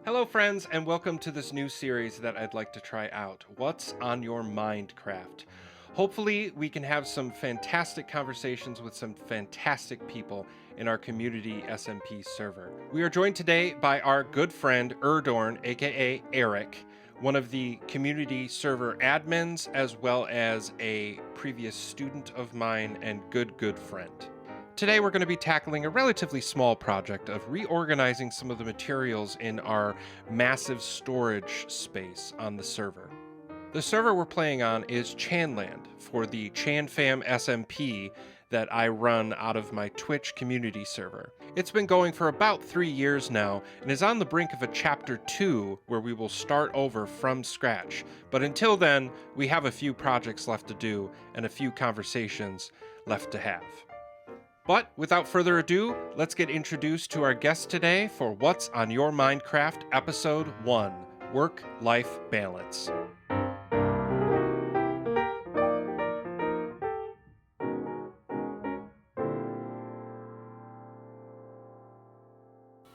Hello, friends, and welcome to this new series that I'd like to try out. What's on your Mindcraft? Hopefully, we can have some fantastic conversations with some fantastic people in our community SMP server. We are joined today by our good friend Erdorn, aka Eric, one of the community server admins, as well as a previous student of mine and good friend. Today we're going to be tackling a relatively small project of reorganizing some of the materials in our massive storage space on the server. The server we're playing on is ChanLand for the ChanFam SMP that I run out of my Twitch community server. It's been going for about 3 years now and is on the brink of a chapter 2 where we will start over from scratch. But until then, we have a few projects left to do and a few conversations left to have. But without further ado, let's get introduced to our guest today for What's on Your Mindcraft Episode 1, Work-Life Balance.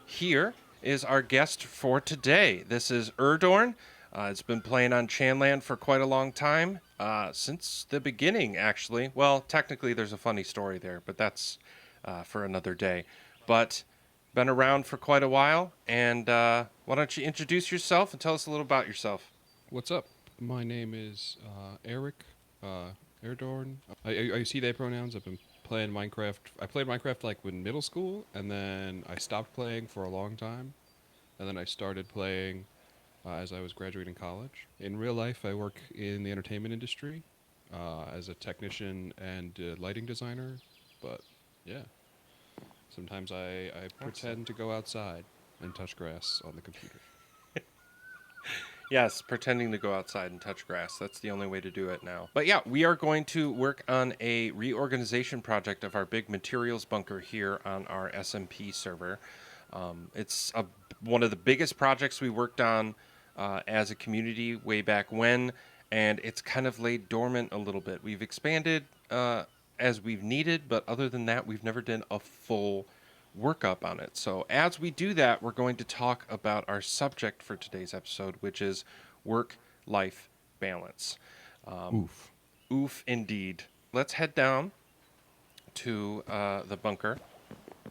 Here is our guest for today. This is Erdorn. It's been playing on ChanLand for quite a long time, since the beginning, actually. Well, technically there's a funny story there, but that's for another day. But been around for quite a while, and why don't you introduce yourself and tell us a little about yourself? What's up? My name is Eric Erdorn. I see they pronouns. I've been playing Minecraft. I played Minecraft like in middle school, and then I stopped playing for a long time, and then I started playing as I was graduating college. In real life, I work in the entertainment industry as a technician and lighting designer. But yeah, sometimes I pretend to go outside and touch grass on the computer. Yes, pretending to go outside and touch grass. That's the only way to do it now. But yeah, we are going to work on a reorganization project of our big materials bunker here on our SMP server. It's one of the biggest projects we worked on as a community way back when, and it's kind of laid dormant a little bit. We've expanded as we've needed, but other than that, we've never done a full workup on it. So as we do that, we're going to talk about our subject for today's episode, which is work-life balance. Oof. Oof, indeed. Let's head down to the bunker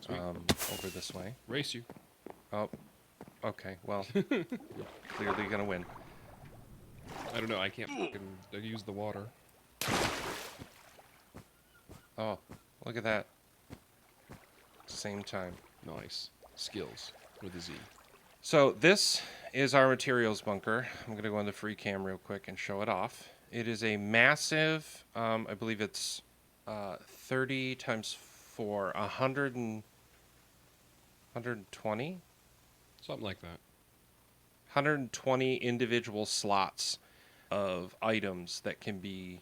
over this way. Race you. Oh, okay. Well, clearly gonna win. I don't know. I can't fucking use the water. Oh, look at that. Same time. Nice. Skills with a Z. So this is our materials bunker. I'm going to go on the free cam real quick and show it off. It is a massive, I believe it's 30 times 4, 120? Something like that. 120 individual slots of items that can be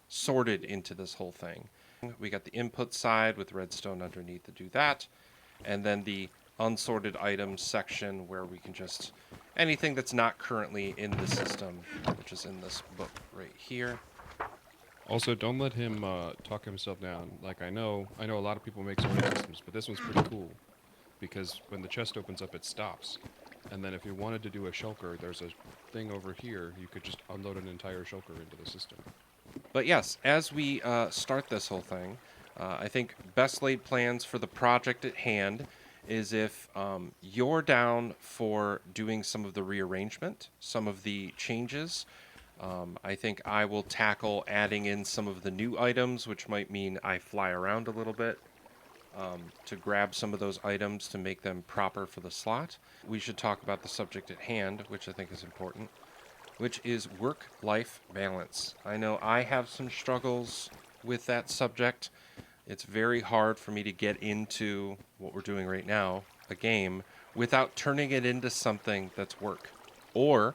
sorted into this whole thing. We got the input side with redstone underneath to do that, and then the unsorted items section where we can just anything that's not currently in the system, which is in this book right here. Also, don't let him talk himself down. Like I know a lot of people make sorting systems, but this one's pretty cool because when the chest opens up, it stops. And then if you wanted to do a shulker, there's a thing over here. You could just unload an entire shulker into the system. But yes, as we start this whole thing, I think best laid plans for the project at hand is if you're down for doing some of the rearrangement, some of the changes. I think I will tackle adding in some of the new items, which might mean I fly around a little bit to grab some of those items to make them proper for the slot. We should talk about the subject at hand, which I think is important, which is work-life balance. I know I have some struggles with that subject. It's very hard for me to get into what we're doing right now, a game, without turning it into something that's work. Or,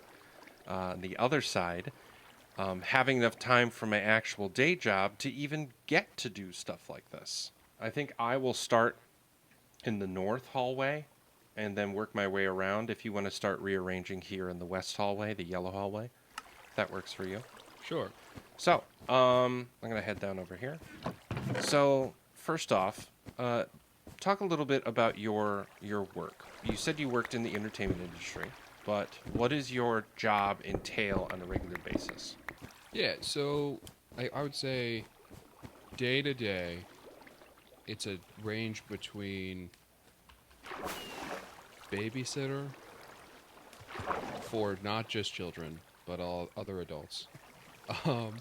on the other side, having enough time for my actual day job to even get to do stuff like this. I think I will start in the north hallway and then work my way around if you want to start rearranging here in the west hallway, the yellow hallway. If that works for you. Sure. So, I'm going to head down over here. So, first off, talk a little bit about your work. you said you worked in the entertainment industry, but what does your job entail on a regular basis? Yeah, so I would say day to day, it's a range between babysitter for not just children, but all other adults, um,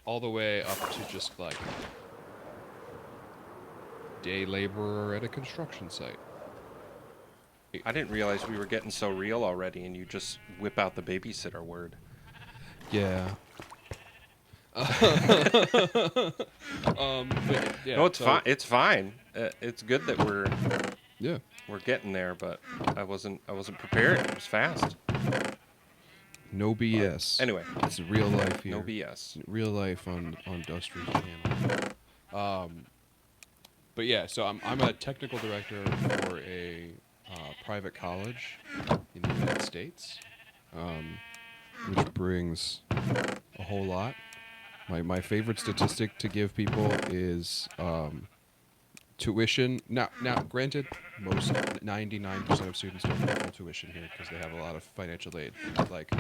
all the way up to just like day laborer at a construction site. I didn't realize we were getting so real already, and you just whip out the babysitter word. Yeah. Yeah. No, it's So fine. It's fine. It's good that yeah, we're getting there, but I wasn't prepared. It was fast. no But BS. anyway, It's real life no here. BS. Real life on Duster's channel. Um, but yeah, so I'm a technical director for a private college in the United States, um, which brings a whole lot. My favorite statistic to give people is tuition. Now, granted, most 99% of students don't pay full tuition here because they have a lot of financial aid. But, like,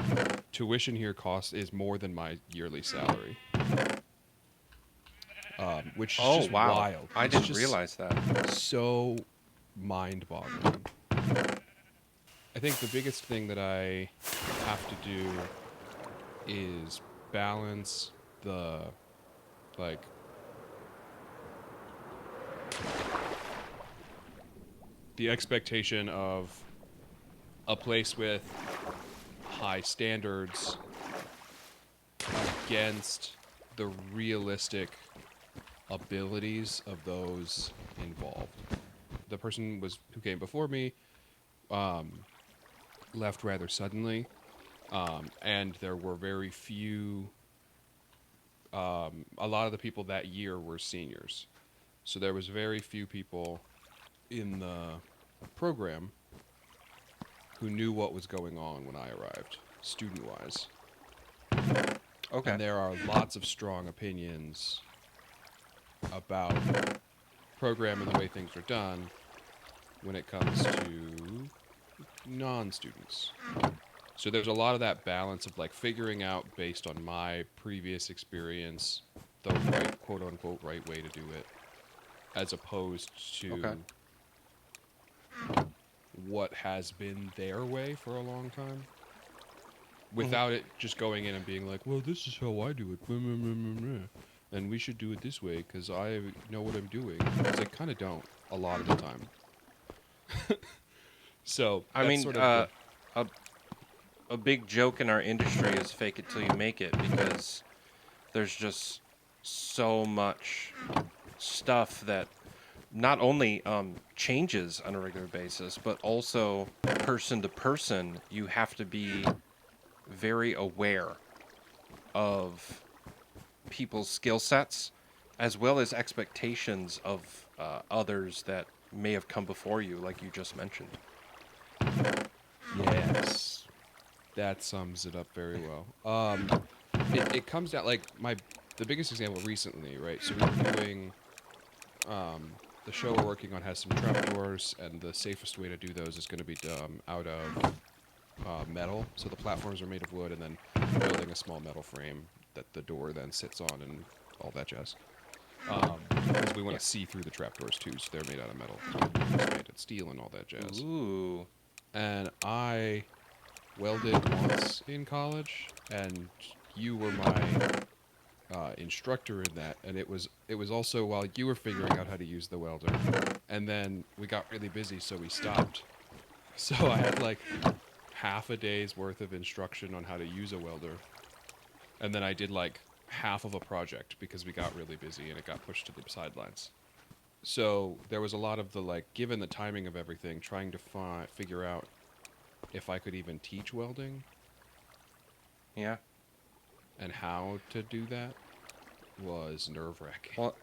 tuition here is more than my yearly salary, which is Oh just wow, wild. I It's didn't just realize that. so mind-boggling. I think the biggest thing that I have to do is balance the like the expectation of a place with high standards against the realistic abilities of those involved. The person who came before me left rather suddenly, and there were very few. A lot of the people that year were seniors, so there was very few people in the program who knew what was going on when I arrived, student-wise. Okay. And there are lots of strong opinions about program and the way things are done when it comes to non-students. So there's a lot of that balance of like figuring out based on my previous experience the right quote unquote right way to do it, as opposed to Okay. what has been their way for a long time, without it just going in and being like, well, this is how I do it, and we should do it this way because I know what I'm doing. Because I kind of don't a lot of the time. So I that's mean, sort of a big joke in our industry is fake it till you make it, because there's just so much stuff that not only changes on a regular basis, but also person to person, you have to be very aware of people's skill sets as well as expectations of others that may have come before you, like you just mentioned. yes, that sums it up very well. It comes down like the biggest example recently, right? So we were doing the show we're working on has some trapdoors, and the safest way to do those is going to be out of metal. So the platforms are made of wood, and then building a small metal frame that the door then sits on, and all that jazz. Because we want to see through the trapdoors too, so they're made out of metal. It's made of steel and all that jazz. Ooh. And I welded once in college, and you were my instructor in that, and it was also while you were figuring out how to use the welder, and then we got really busy, so we stopped. So I had like half a day's worth of instruction on how to use a welder, and then I did like half of a project because we got really busy and it got pushed to the sidelines. So there was a lot of the like, given the timing of everything, trying to figure out if I could even teach welding Yeah. and how to do that was nerve-wracking. Well,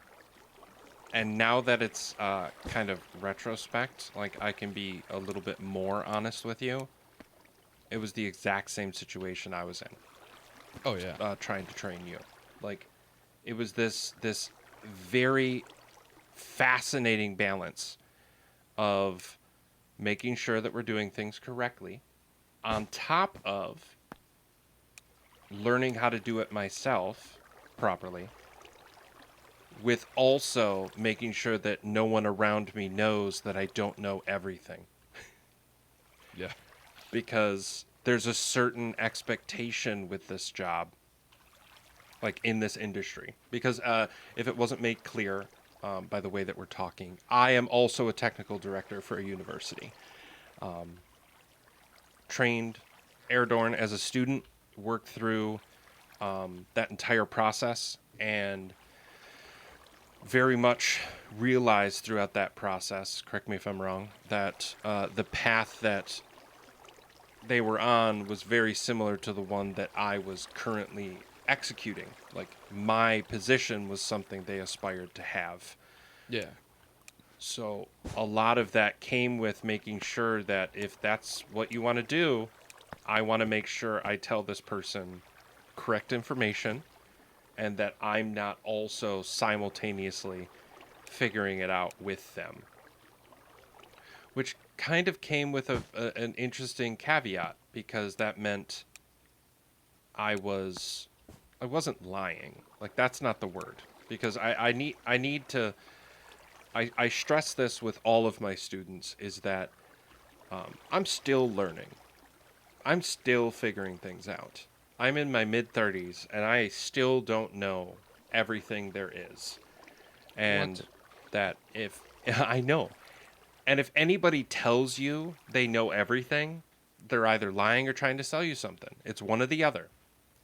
and now that it's kind of retrospect, like I can be a little bit more honest with you. It was the exact same situation I was in, Oh yeah. trying to train you. Like, it was this very fascinating balance of making sure that we're doing things correctly, on top of learning how to do it myself properly, with also making sure that no one around me knows that I don't know everything. Yeah. Because there's a certain expectation with this job, like in this industry. Because if it wasn't made clear by the way that we're talking, I am also a technical director for a university. Trained Erdorn as a student, worked through that entire process, and very much realized throughout that process, correct me if I'm wrong, that the path that they were on was very similar to the one that I was currently executing. Like, my position was something they aspired to have. Yeah. So a lot of that came with making sure that if that's what you want to do, I want to make sure I tell this person correct information, and that I'm not also simultaneously figuring it out with them. Which kind of came with an interesting caveat, because that meant I wasn't lying. Like, that's not the word, because I need to I stress this with all of my students, is that I'm still learning. I'm still figuring things out. I'm in my mid-30s, and I still don't know everything there is. And What? that if I know, and if anybody tells you they know everything, they're either lying or trying to sell you something. It's one or the other.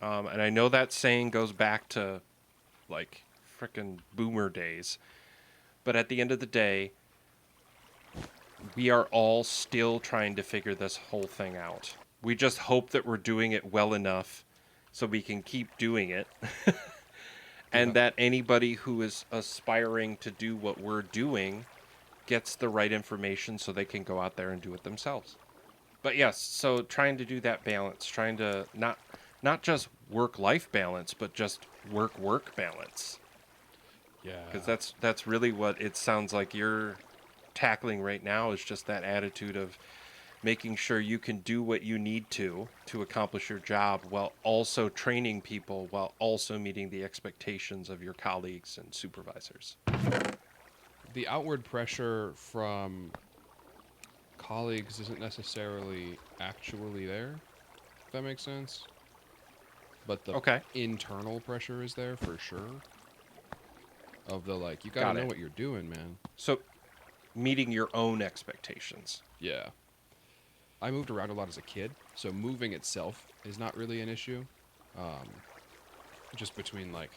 And I know that saying goes back to like frickin' boomer days. But at the end of the day, we are all still trying to figure this whole thing out. We just hope that we're doing it well enough so we can keep doing it. And Yeah. that anybody who is aspiring to do what we're doing gets the right information so they can go out there and do it themselves. But yes, so trying to do that balance, trying to not just work-life balance, but just work-work balance. Yeah. Because that's really what it sounds like you're tackling right now, is just that attitude of making sure you can do what you need to accomplish your job, while also training people, while also meeting the expectations of your colleagues and supervisors. The outward pressure from colleagues isn't necessarily actually there, if that makes sense. But the Okay, internal pressure is there for sure. Of the like, you gotta got know it. what you're doing, man. So meeting your own expectations. Yeah. I moved around a lot as a kid, so moving itself is not really an issue. Um, just between like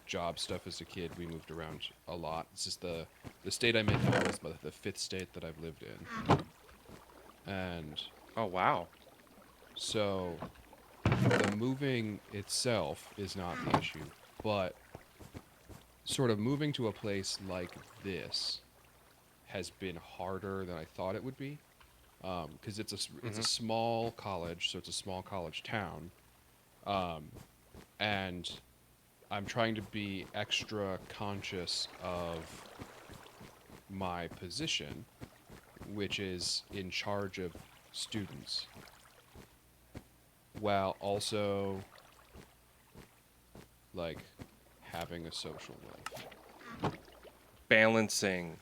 job stuff as a kid, we moved around a lot. This is the state I'm in now is the fifth state that I've lived in, and Oh, wow. so the moving itself is not the issue, but sort of moving to a place like this has been harder than I thought it would be. Because it's a Hmm. small college, so it's a small college town, um, and I'm trying to be extra conscious of my position, which is in charge of students, while also like having a social life. Balancing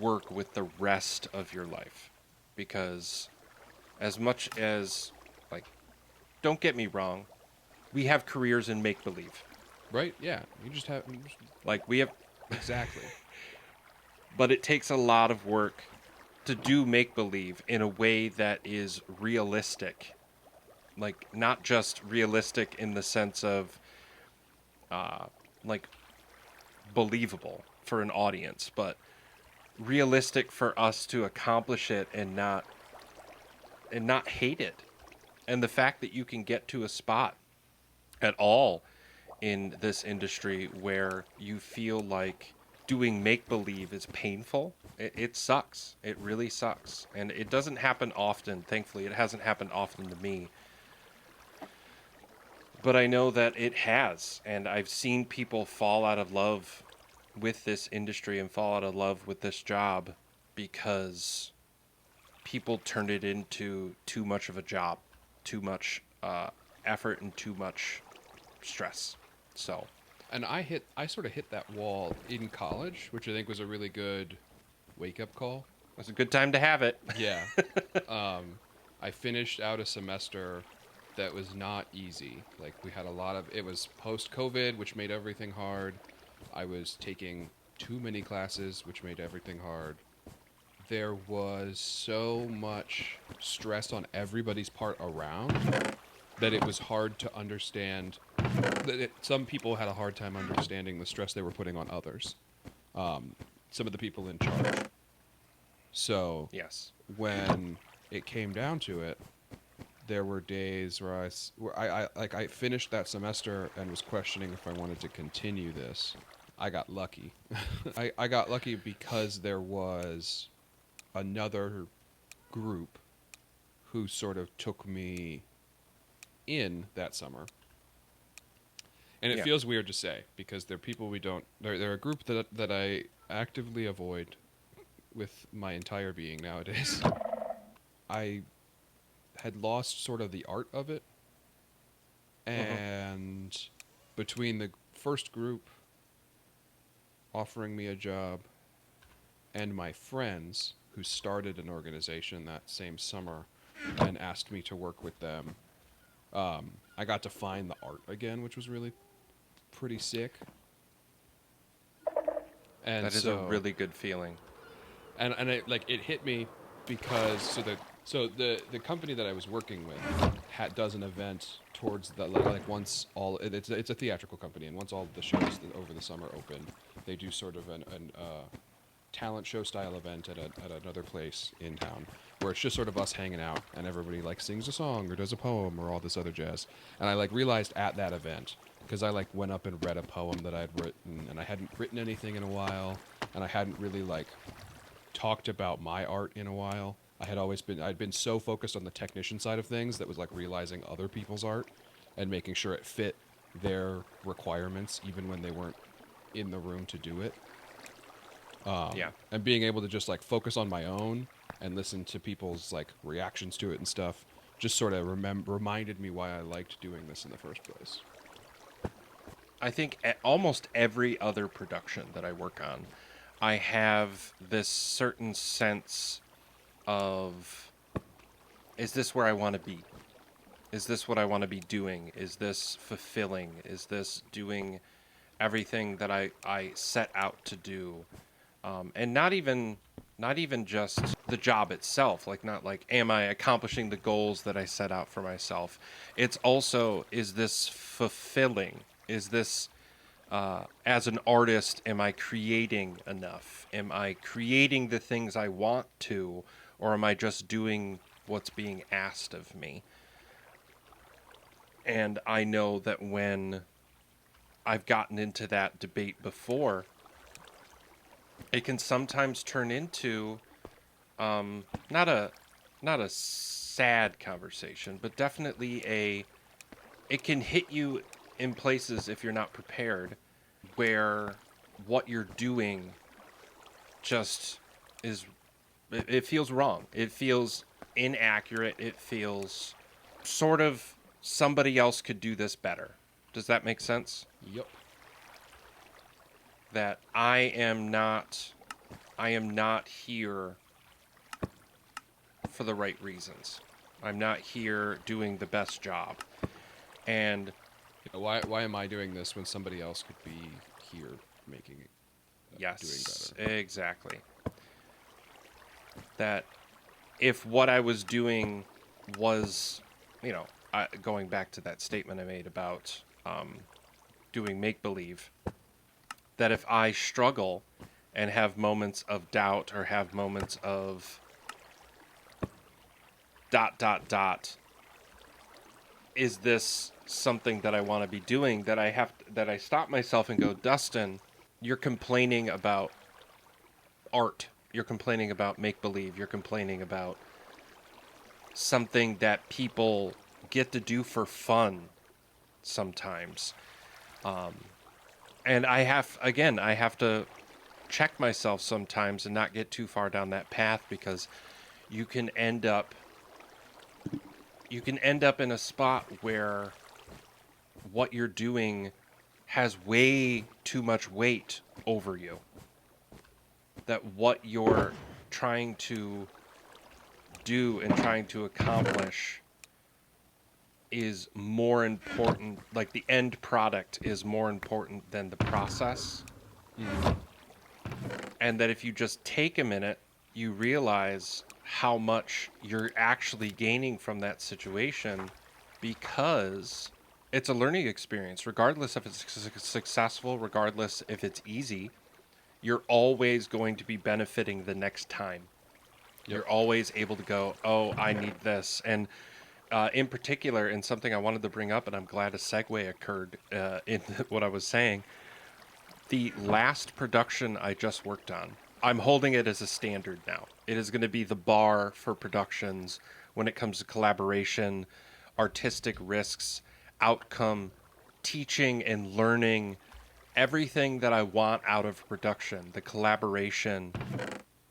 work with the rest of your life. Because as much as, like, don't get me wrong, we have careers in make believe. Right? Yeah. You just Like, we have, exactly. but it takes a lot of work to do make believe in a way that is realistic. Like, not just realistic in the sense of, uh, like, believable for an audience, but realistic for us to accomplish it and not hate it. And the fact that you can get to a spot at all in this industry where you feel like doing make believe is painful, it sucks. It really sucks. And it doesn't happen often. Thankfully, it hasn't happened often to me. But I know that it has. And I've seen people fall out of love with this industry and fall out of love with this job because people turned it into too much of a job, too much effort, and too much stress. So, And I sort of hit that wall in college, which I think was a really good wake up call. it's a good time to have it. Yeah. I finished out a semester that was not easy. Like we had a lot of it was post COVID, which made everything hard. I was taking too many classes, which made everything hard. There was so much stress on everybody's part around that it was hard to understand. Some people had a hard time understanding the stress they were putting on others. Some of the people in charge. So Yes. when it came down to it, there were days where I finished that semester and was questioning if I wanted to continue this. I got lucky. I got lucky because there was another group who sort of took me in that summer. And it Yeah. feels weird to say because they're people we don't. They're a group that I actively avoid with my entire being nowadays. I had lost sort of the art of it, and between the first group offering me a job and my friends who started an organization that same summer and asked me to work with them, I got to find the art again, which was really pretty sick. And That is a really good feeling. and it hit me because the company that I was working with does an event towards the like once all it's a theatrical company, and once all the shows over the summer open, they do sort of an talent show style event at another place in town where it's just sort of us hanging out and everybody like sings a song or does a poem or all this other jazz. And I like realized at that event, because I like went up and read a poem that I'd written, and I hadn't written anything in a while, and I hadn't really like talked about my art in a while. I'd been so focused on the technician side of things that was like realizing other people's art and making sure it fit their requirements even when they weren't in the room to do it. Yeah. And being able to just like focus on my own and listen to people's like reactions to it and stuff just sort of reminded me why I liked doing this in the first place. I think almost every other production that I work on, I have this certain sense of, is this where I want to be? Is this what I want to be doing? Is this fulfilling? Is this doing everything that I set out to do? And not even just the job itself, like not like, am I accomplishing the goals that I set out for myself? It's also, is this fulfilling? Is this, as an artist, am I creating enough? Am I creating the things I want to, or am I just doing what's being asked of me? And I know that when I've gotten into that debate before, it can sometimes turn into not a sad conversation, but definitely it can hit you in places if you're not prepared, where what you're doing just it feels wrong. It feels inaccurate. It feels sort of somebody else could do this better. Does that make sense? Yep. That I am not here for the right reasons. I'm not here doing the best job. And why am I doing this when somebody else could be here making it yes, doing better? Exactly. That if what I was doing was, going back to that statement I made about doing make-believe, that if I struggle and have moments of doubt or have moments of ... is this something that I want to be doing, that I stop myself and go, Dustin, you're complaining about art. You're complaining about make-believe. You're complaining about something that people get to do for fun sometimes. And I have to check myself sometimes and not get too far down that path, because you can end up in a spot where what you're doing has way too much weight over you. That what you're trying to do and trying to accomplish is more important, like the end product is more important than the process. And that if you just take a minute, you realize how much you're actually gaining from that situation, because it's a learning experience. Regardless if it's successful, regardless if it's easy, you're always going to be benefiting the next time. Yep. You're always able to go, oh, I need this. And in particular, and something I wanted to bring up, and I'm glad a segue occurred in what I was saying, the last production I just worked on, I'm holding it as a standard now. It is going to be the bar for productions when it comes to collaboration, artistic risks, outcome, teaching and learning, everything that I want out of production. The collaboration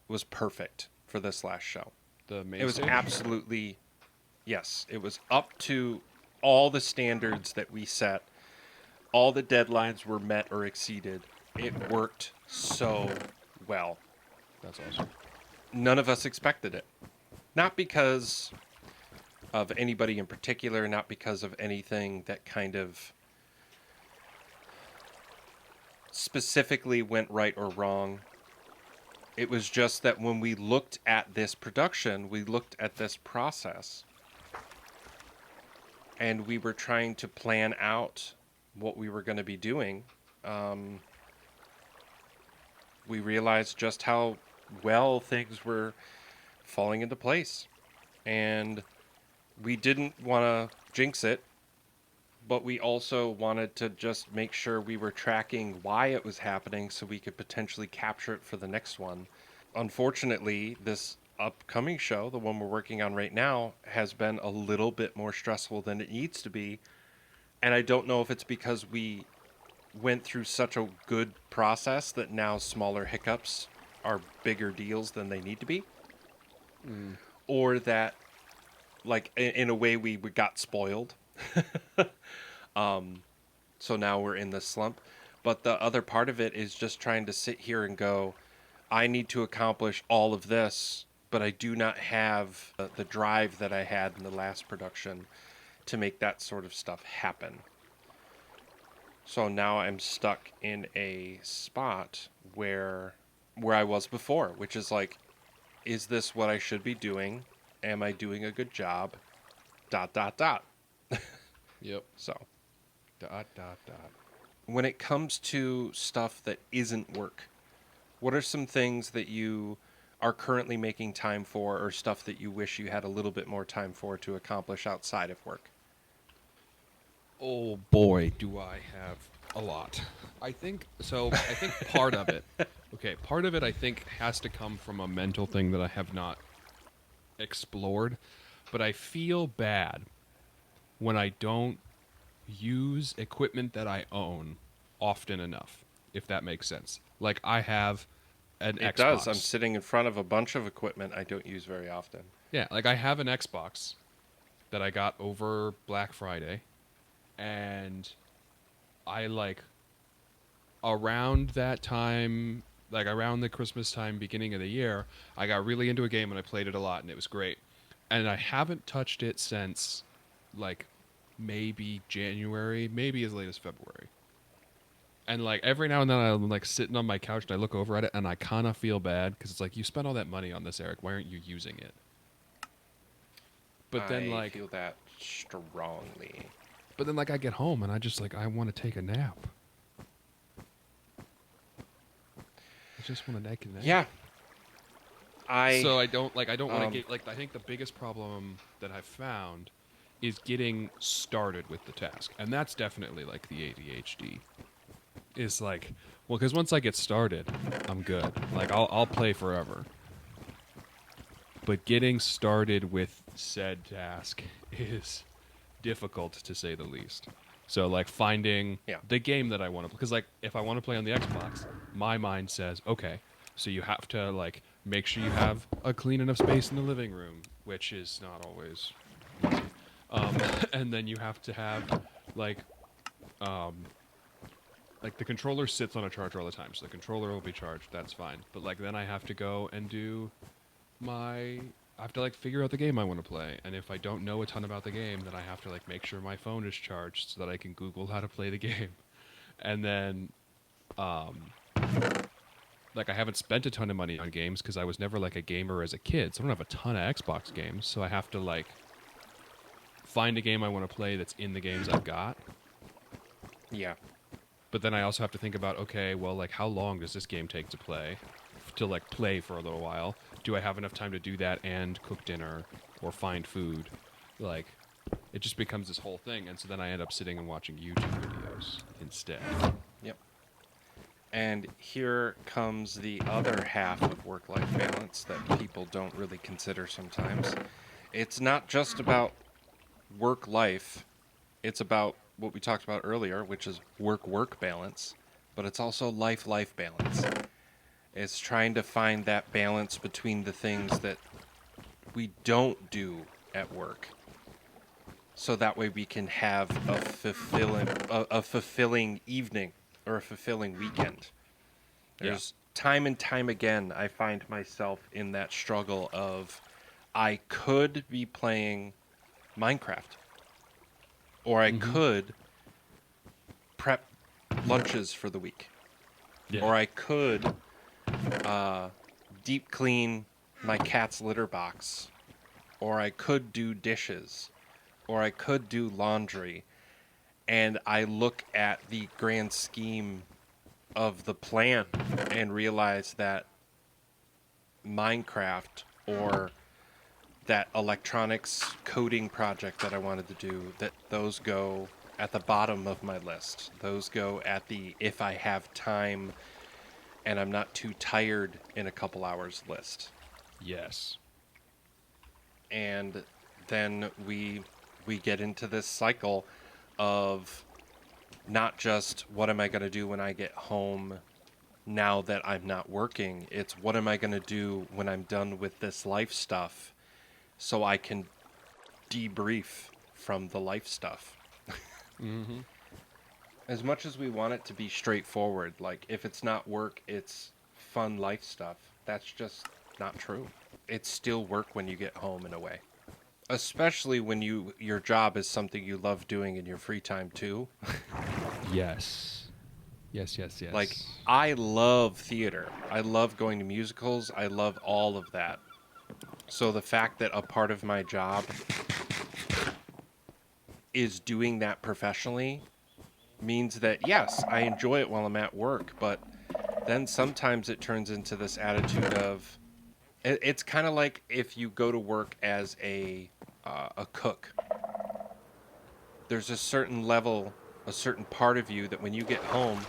was perfect for this last show. The main It was stage? absolutely, yes, it was up to all the standards that we set. All the deadlines were met or exceeded. It worked so well. That's awesome. None of us expected it. Not because of anybody in particular, not because of anything that kind of specifically went right or wrong. It was just that when we looked at this production, we looked at this process, and we were trying to plan out what we were going to be doing. We realized just how well things were falling into place. And we didn't want to jinx it, but we also wanted to just make sure we were tracking why it was happening so we could potentially capture it for the next one. Unfortunately, this upcoming show, the one we're working on right now, has been a little bit more stressful than it needs to be. And I don't know if it's because we went through such a good process that now smaller hiccups are bigger deals than they need to be. Or that, like, in a way, we got spoiled. So now we're in this slump. But the other part of it is just trying to sit here and go, I need to accomplish all of this, but I do not have the drive that I had in the last production to make that sort of stuff happen. So now I'm stuck in a spot where I was before, which is like, is this what I should be doing? Am I doing a good job? ... Yep. So, Dot. when it comes to stuff that isn't work, what are some things that you are currently making time for, or stuff that you wish you had a little bit more time for to accomplish outside of work? Oh boy, do I have a lot. I think part of it, part of it I think has to come from a mental thing that I have not explored, but I feel bad when I don't use equipment that I own often enough, if that makes sense. Like, I have an It Xbox. does. I'm sitting in front of a bunch of equipment I don't use very often. Yeah, like I have an Xbox that I got over Black Friday, and I like around that time, like around the Christmas time, beginning of the year, I got really into a game and I played it a lot and it was great. And I haven't touched it since like maybe January, maybe as late as February. And like every now and then I'm like sitting on my couch and I look over at it and I kind of feel bad because it's like, you spent all that money on this, Eric. Why aren't you using it? But then I feel that strongly. But then like I get home and I just like, I want to take a nap. I just want to take a nap. Yeah. So I don't want to get like, I think the biggest problem that I've found is getting started with the task. And that's definitely like the ADHD. Is like, well, because once I get started, I'm good. Like I'll play forever. But getting started with said task is difficult to say the least. So like finding the game that I want to, because like if I want to play on the Xbox, my mind says, okay, so you have to like make sure you have a clean enough space in the living room, which is not always easy. And then you have to have like um, like the controller sits on a charger all the time, so the controller will be charged. That's fine. But like then I have to go and do I have to like figure out the game I want to play, and if I don't know a ton about the game, then I have to like make sure my phone is charged so that I can Google how to play the game. And then like I haven't spent a ton of money on games because I was never like a gamer as a kid, so I don't have a ton of Xbox games. So I have to like find a game I want to play that's in the games I've got. Yeah. But then I also have to think about, okay, well, like how long does this game take to play? To like play for a little while. Do I have enough time to do that and cook dinner or find food? Like it just becomes this whole thing, and so then I end up sitting and watching YouTube videos instead. Yep. And here comes the other half of work-life balance that people don't really consider sometimes. It's not just about work-life. It's about what we talked about earlier, which is work-work balance, but it's also life-life balance. It's trying to find that balance between the things that we don't do at work, so that way we can have a fulfilling evening or a fulfilling weekend. There's time and time again I find myself in that struggle of I could be playing Minecraft, or I could prep lunches for the week, or I could deep clean my cat's litter box, or I could do dishes, or I could do laundry. And I look at the grand scheme of the plan and realize that Minecraft or that electronics coding project that I wanted to do, that those go at the bottom of my list. Those go at the if I have time and I'm not too tired in a couple hours list. Yes. And then we get into this cycle of not just what am I going to do when I get home now that I'm not working. It's what am I going to do when I'm done with this life stuff so I can debrief from the life stuff. Mm-hmm. As much as we want it to be straightforward, like if it's not work, it's fun life stuff, that's just not true. It's still work when you get home in a way. Especially when your job is something you love doing in your free time too. Yes. Yes, yes, yes. Like, I love theater. I love going to musicals. I love all of that. So the fact that a part of my job is doing that professionally means that, yes, I enjoy it while I'm at work, but then sometimes it turns into this attitude of, it's kind of like if you go to work as a cook. There's a certain level, a certain part of you that when you get home,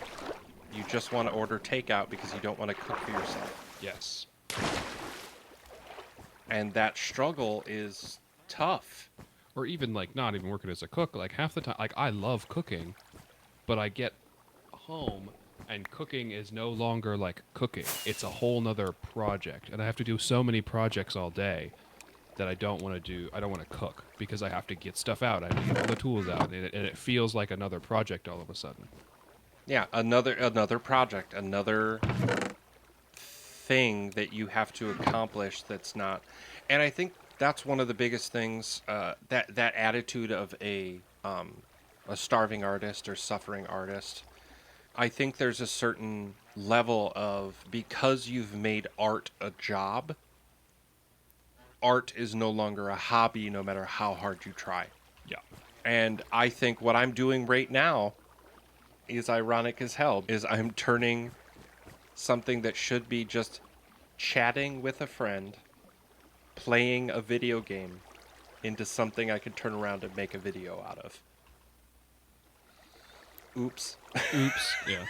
you just want to order takeout because you don't want to cook for yourself. Yes. And that struggle is tough. Or even like not even working as a cook, like half the time, like I love cooking, but I get home and cooking is no longer like cooking. It's a whole nother project, and I have to do so many projects all day that I don't want to do. I don't want to cook because I have to get stuff out. I have to get all the tools out, and it feels like another project all of a sudden. Yeah, another project, another thing that you have to accomplish that's not. And I think that's one of the biggest things, that attitude of a starving artist or suffering artist. I think there's a certain level of, because you've made art a job, art is no longer a hobby no matter how hard you try. Yeah. And I think what I'm doing right now is ironic as hell, is I'm turning something that should be just chatting with a friend, playing a video game, into something I can turn around and make a video out of. Oops. Oops. Yeah.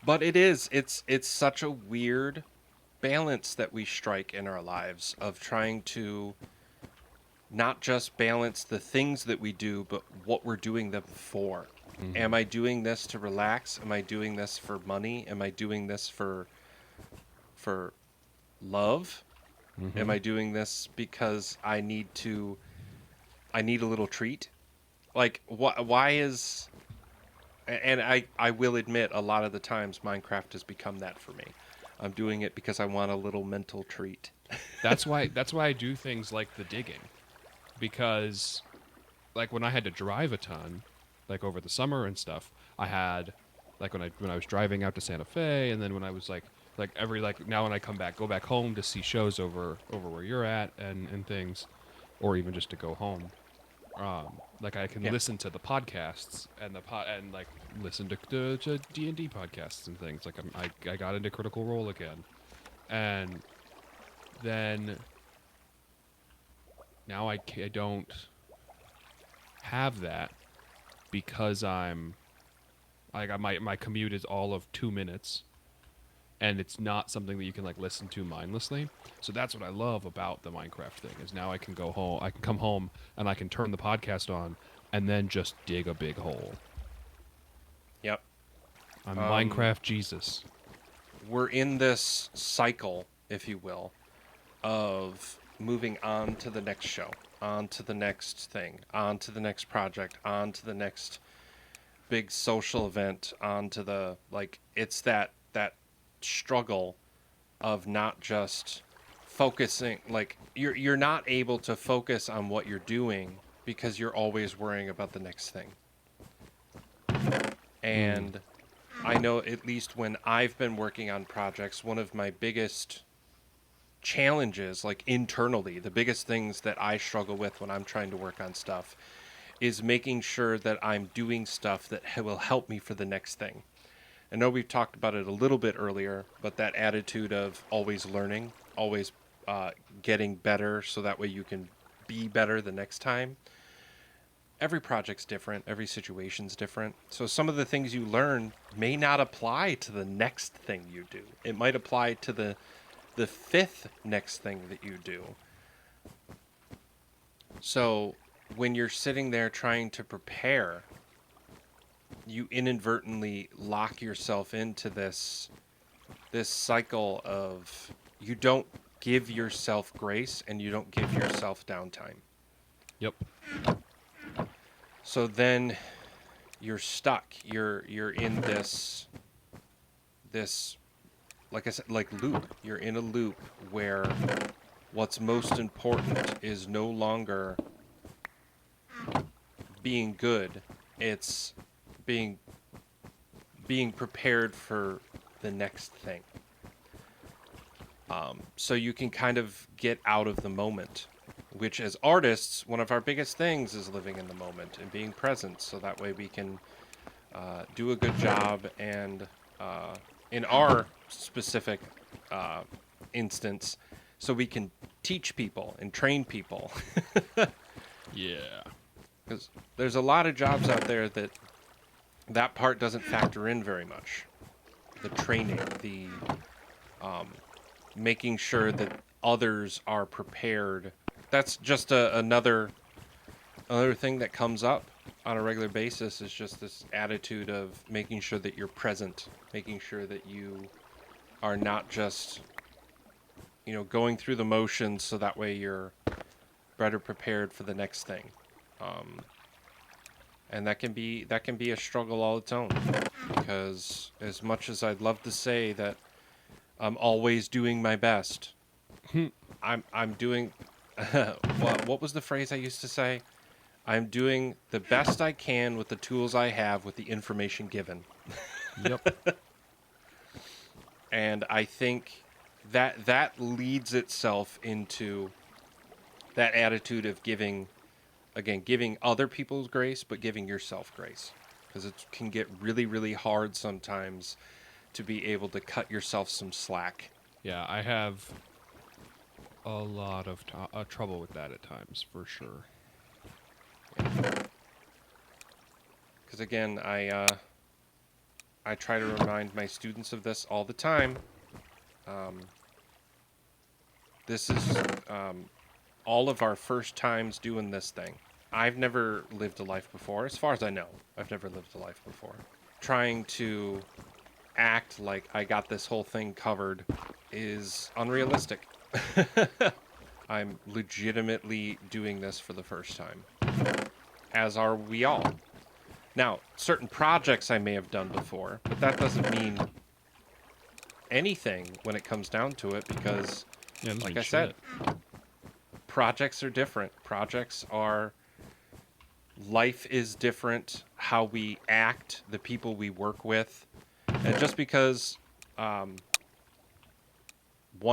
But it's such a weird balance that we strike in our lives of trying to not just balance the things that we do, but what we're doing them for. Am I doing this to relax? Am I doing this for money? Am I doing this for for love? Am Mm-hmm. I doing this because I need a little treat? Like, why is, and I will admit, a lot of the times Minecraft has become that for me. I'm doing it because I want a little mental treat. That's why I do things like the digging, because like when I had to drive a ton, like over the summer and stuff, I had like when I was driving out to Santa Fe, and then when I was like every like now when I go back home to see shows over where you're at and things, or even just to go home. Like I can Yeah. listen to the podcasts and and like listen to D&D podcasts and things. Like I got into Critical Role again, and then now I don't have that because I got my commute is all of 2 minutes, and it's not something that you can like listen to mindlessly. So that's what I love about the Minecraft thing is now I can come home and I can turn the podcast on and then just dig a big hole. Yep. I'm Um, Minecraft Jesus. we're in this cycle, if you will, of moving on to the next show, on to the next thing, on to the next project, on to the next big social event, on to the like it's that struggle of not just focusing, like you're not able to focus on what you're doing because you're always worrying about the next thing. Mm. And I know, at least when I've been working on projects, one of my biggest challenges, like internally, the biggest things that I struggle with when I'm trying to work on stuff is making sure that I'm doing stuff that will help me for the next thing. I know we've talked about it a little bit earlier, but that attitude of always learning, always getting better so that way you can be better the next time. Every project's different, every situation's different. So some of the things you learn may not apply to the next thing you do. It might apply to the fifth next thing that you do. So when you're sitting there trying to prepare, you inadvertently lock yourself into this cycle of you don't give yourself grace and you don't give yourself downtime. Yep. So then you're stuck. You're in this like I said, like loop. You're in a loop where what's most important is no longer being good. It's being being prepared for the next thing. So you can kind of get out of the moment, which as artists, one of our biggest things is living in the moment and being present. So that way we can do a good job. And in our specific uh, instance, so we can teach people and train people. Yeah. Because there's a lot of jobs out there that that part doesn't factor in very much. The training, the making sure that others are prepared. That's just another thing that comes up on a regular basis is just this attitude of making sure that you're present, making sure that you are not just, going through the motions so that way you're better prepared for the next thing. Um, and that can be a struggle all its own, because as much as I'd love to say that I'm always doing my best, I'm doing what was the phrase I used to say? I'm doing the best I can with the tools I have with the information given. Yep. And I think that leads itself into that attitude of giving, again, giving other people's grace, but giving yourself grace. Because it can get really, really hard sometimes to be able to cut yourself some slack. Yeah, I have a lot of trouble with that at times, for sure. Because again, I try to remind my students of this all the time. Um, this is all of our first times doing this thing. I've never lived a life before, as far as I know. I've never lived a life before. Trying to act like I got this whole thing covered is unrealistic. I'm legitimately doing this for the first time, as are we all. Now, certain projects I may have done before, but that doesn't mean anything when it comes down to it because, Yeah, like I said, projects are different. Life is different, how we act, the people we work with. And just because one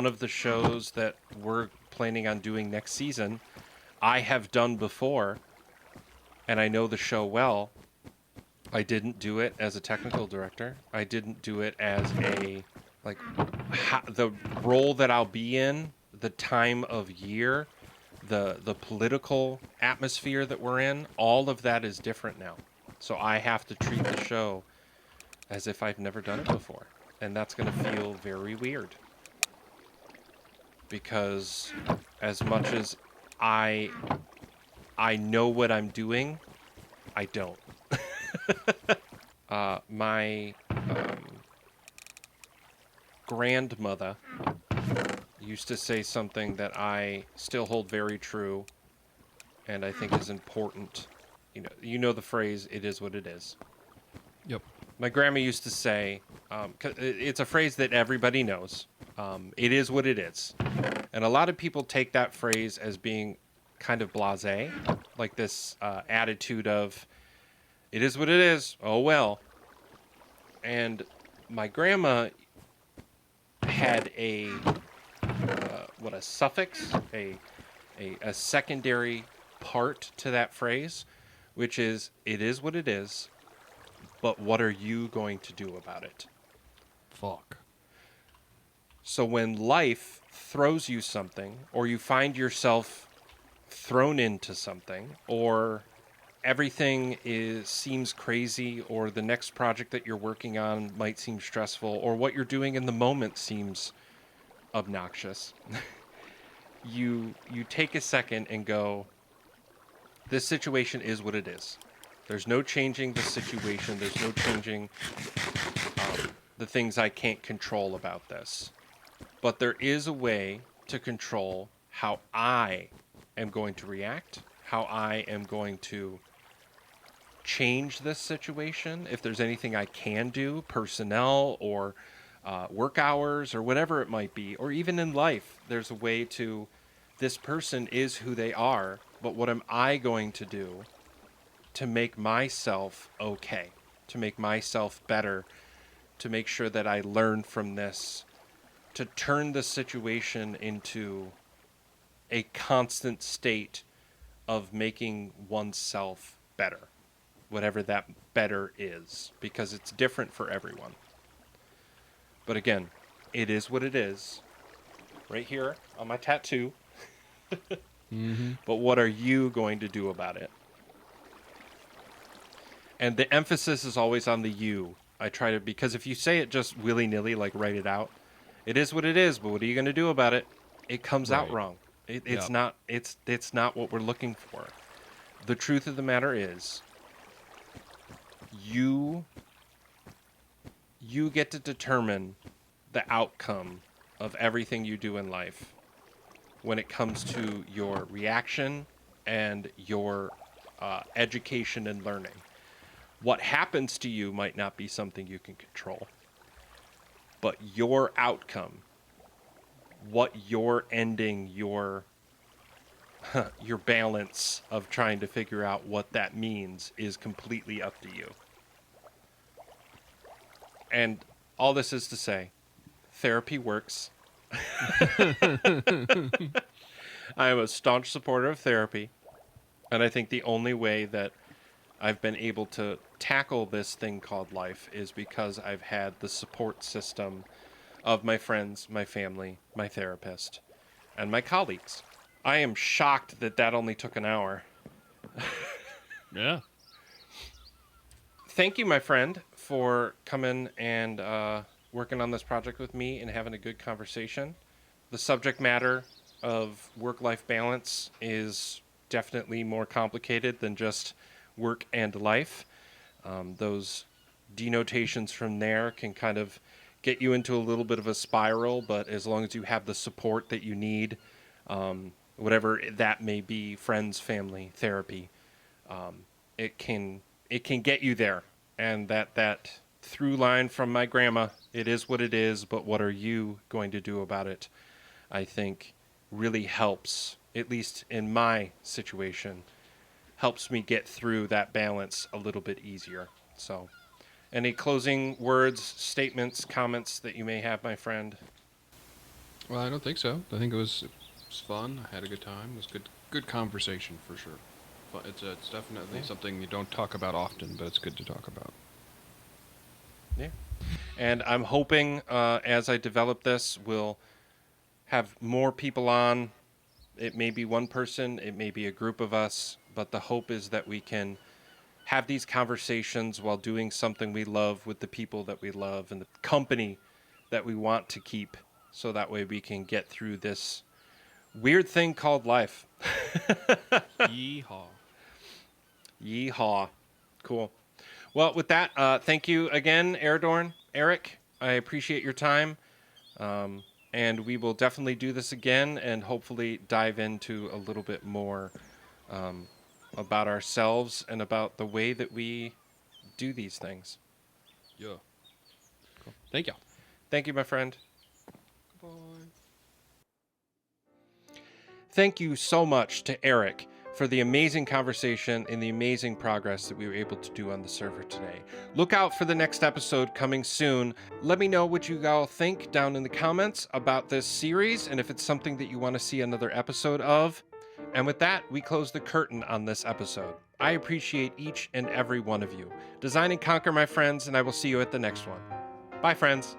of the shows that we're planning on doing next season, I have done before, and I know the show well, I didn't do it as a technical director. I didn't do it as the role that I'll be in, the time of year, the political atmosphere that we're in, all of that is different now. So I have to treat the show as if I've never done it before. And that's going to feel very weird. Because as much as I know what I'm doing, I don't. My grandmother used to say something that I still hold very true and I think is important. You know the phrase, "It is what it is." Yep. My grandma used to say, 'cause it's a phrase that everybody knows, "It is what it is." And a lot of people take that phrase as being kind of blasé, like this attitude of, "It is what it is, oh well." And my grandma had a suffix, a secondary part to that phrase, which is, "It is what it is, but what are you going to do about it?" Fuck. So when life throws you something, or you find yourself thrown into something, or everything seems crazy, or the next project that you're working on might seem stressful, or what you're doing in the moment seems obnoxious, you take a second and go, this situation is what it is. There's no changing the situation. There's no changing the things I can't control about this. But there is a way to control how I am going to react, how I am going to change this situation. If there's anything I can do, personnel or work hours or whatever it might be, or even in life, there's a way to, this person is who they are, but what am I going to do to make myself okay, to make myself better, to make sure that I learn from this, to turn the situation into a constant state of making oneself better, whatever that better is, because it's different for everyone. But again, it is what it is, right here on my tattoo. Mm-hmm. But what are you going to do about it? And the emphasis is always on the you. I try to, because if you say it just willy-nilly, like write it out, it is what it is, but what are you going to do about it? It comes out wrong. It's not what we're looking for. The truth of the matter is, you get to determine the outcome of everything you do in life when it comes to your reaction and your education and learning. What happens to you might not be something you can control, but your outcome, what you're ending your balance of trying to figure out what that means, is completely up to you. And all this is to say, therapy works. I am a staunch supporter of therapy, and I think the only way that I've been able to tackle this thing called life is because I've had the support system of my friends, my family, my therapist, and my colleagues. I am shocked that that only took an hour. Yeah. Thank you, my friend, for coming and working on this project with me and having a good conversation. The subject matter of work-life balance is definitely more complicated than just work and life. Those denotations from there can kind of get you into a little bit of a spiral, but as long as you have the support that you need, whatever that may be, friends, family, therapy, it can get you there. And that through line from my grandma, it is what it is, but what are you going to do about it? I think really helps, at least in my situation, helps me get through that balance a little bit easier. So, any closing words, statements, comments that you may have, my friend? Well, I don't think so. I think it was fun. I had a good time. It was good conversation for sure. But it's definitely something you don't talk about often, but it's good to talk about. Yeah. And I'm hoping as I develop this, we'll have more people on. It may be one person, it may be a group of us, but the hope is that we can have these conversations while doing something we love with the people that we love and the company that we want to keep, so that way we can get through this weird thing called life. Yeehaw. Yeehaw. Cool. Well, with that, thank you again, Erdorn. Eric, I appreciate your time. And we will definitely do this again and hopefully dive into a little bit more about ourselves and about the way that we do these things. Yeah. Cool. Thank you. Thank you, my friend. Goodbye. Thank you so much to Eric for the amazing conversation and the amazing progress that we were able to do on the server today. Look out for the next episode coming soon. Let me know what you all think down in the comments about this series and if it's something that you want to see another episode of. And with that, we close the curtain on this episode. I appreciate each and every one of you. Design and conquer, my friends, and I will see you at the next one. Bye, friends.